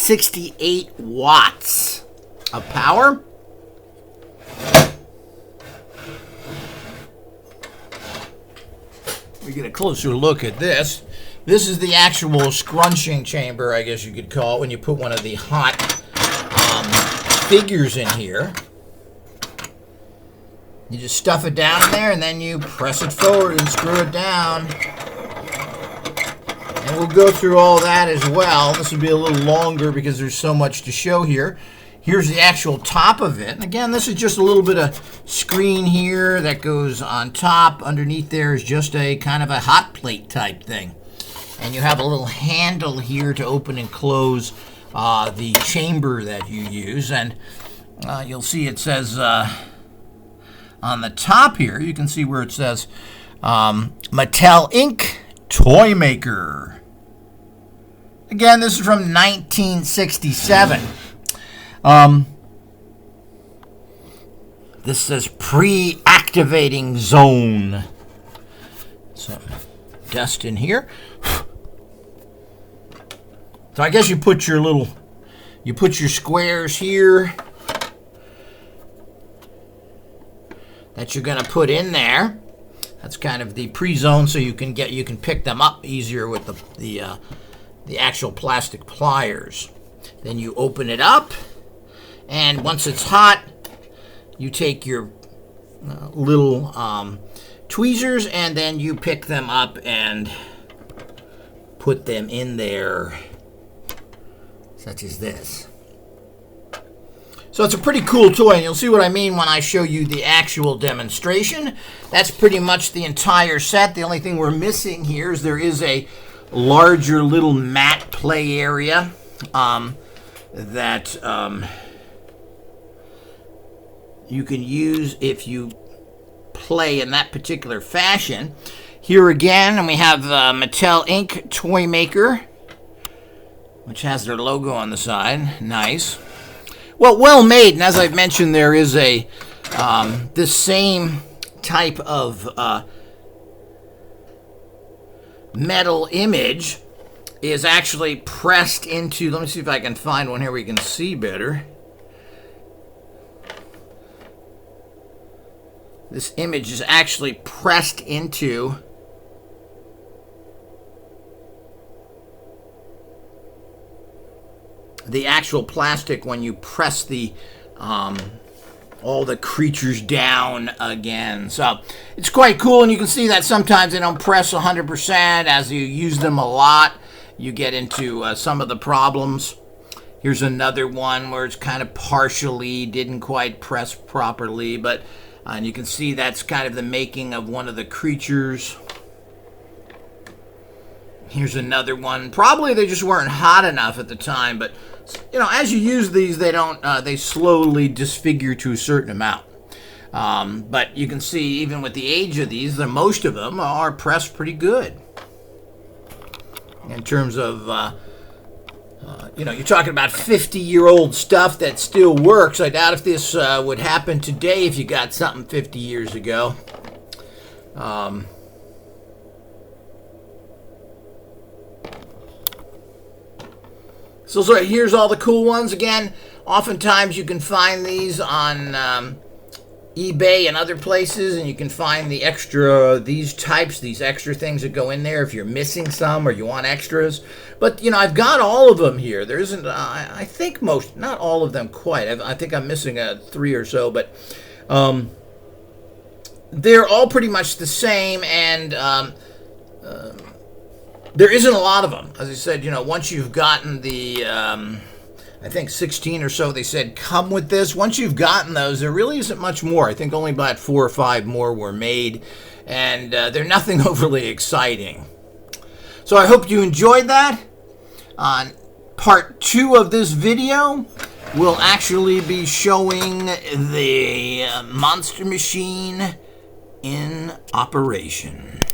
68 watts of power. We get a closer look at this. This is the actual scrunching chamber, I guess you could call it, when you put one of the hot figures in here. You just stuff it down in there, and then you press it forward and screw it down. And we'll go through all that as well. This will be a little longer because there's so much to show here. Here's the actual top of it. And again, this is just a little bit of screen here that goes on top. Underneath there is just a kind of a hot plate type thing. And you have a little handle here to open and close the chamber that you use. And you'll see it says on the top here, you can see where it says Mattel Inc. Toy Maker. Again, this is from 1967. This says pre-activating zone. Some dust in here. So I guess you put your squares here that you're going to put in there. That's kind of the pre-zone, so you can pick them up easier with the actual plastic pliers. Then you open it up, and once it's hot, you take your little tweezers, and then you pick them up and put them in there, such as this. So it's a pretty cool toy, and you'll see what I mean when I show you the actual demonstration. That's pretty much the entire set. The only thing we're missing here is there is a larger little mat play area that you can use if you play in that particular fashion. Here again, and we have Mattel Inc. Toy Maker, which has their logo on the side. Nice. Well made, and as I've mentioned, there is a this same type of metal image is actually pressed into, let me see if I can find one here where you can see better. This image is actually pressed into the actual plastic when you press the all the creatures down again. So it's quite cool, and you can see that sometimes they don't press 100%. As you use them a lot, you get into some of the problems. Here's another one where it's kind of partially didn't quite press properly, but and you can see that's kind of the making of one of the creatures. Here's another one. Probably they just weren't hot enough at the time, but you know, as you use these, they don't. They slowly disfigure to a certain amount. But you can see, even with the age of these, most of them are pressed pretty good. In terms of, you know, you're talking about 50-year-old stuff that still works. I doubt if this would happen today if you got something 50 years ago. So here's all the cool ones. Again, oftentimes you can find these on eBay and other places, and you can find the extra, these extra things that go in there if you're missing some or you want extras. But, you know, I've got all of them here. There isn't, I think not all of them quite. I think I'm missing 3 or so, but they're all pretty much the same, and there isn't a lot of them. As I said, you know, once you've gotten the, I think 16 or so, they said come with this. Once you've gotten those, there really isn't much more. I think only about 4 or 5 more were made, and they're nothing overly exciting. So I hope you enjoyed that. On part 2 of this video, we'll actually be showing the monster machine in operation.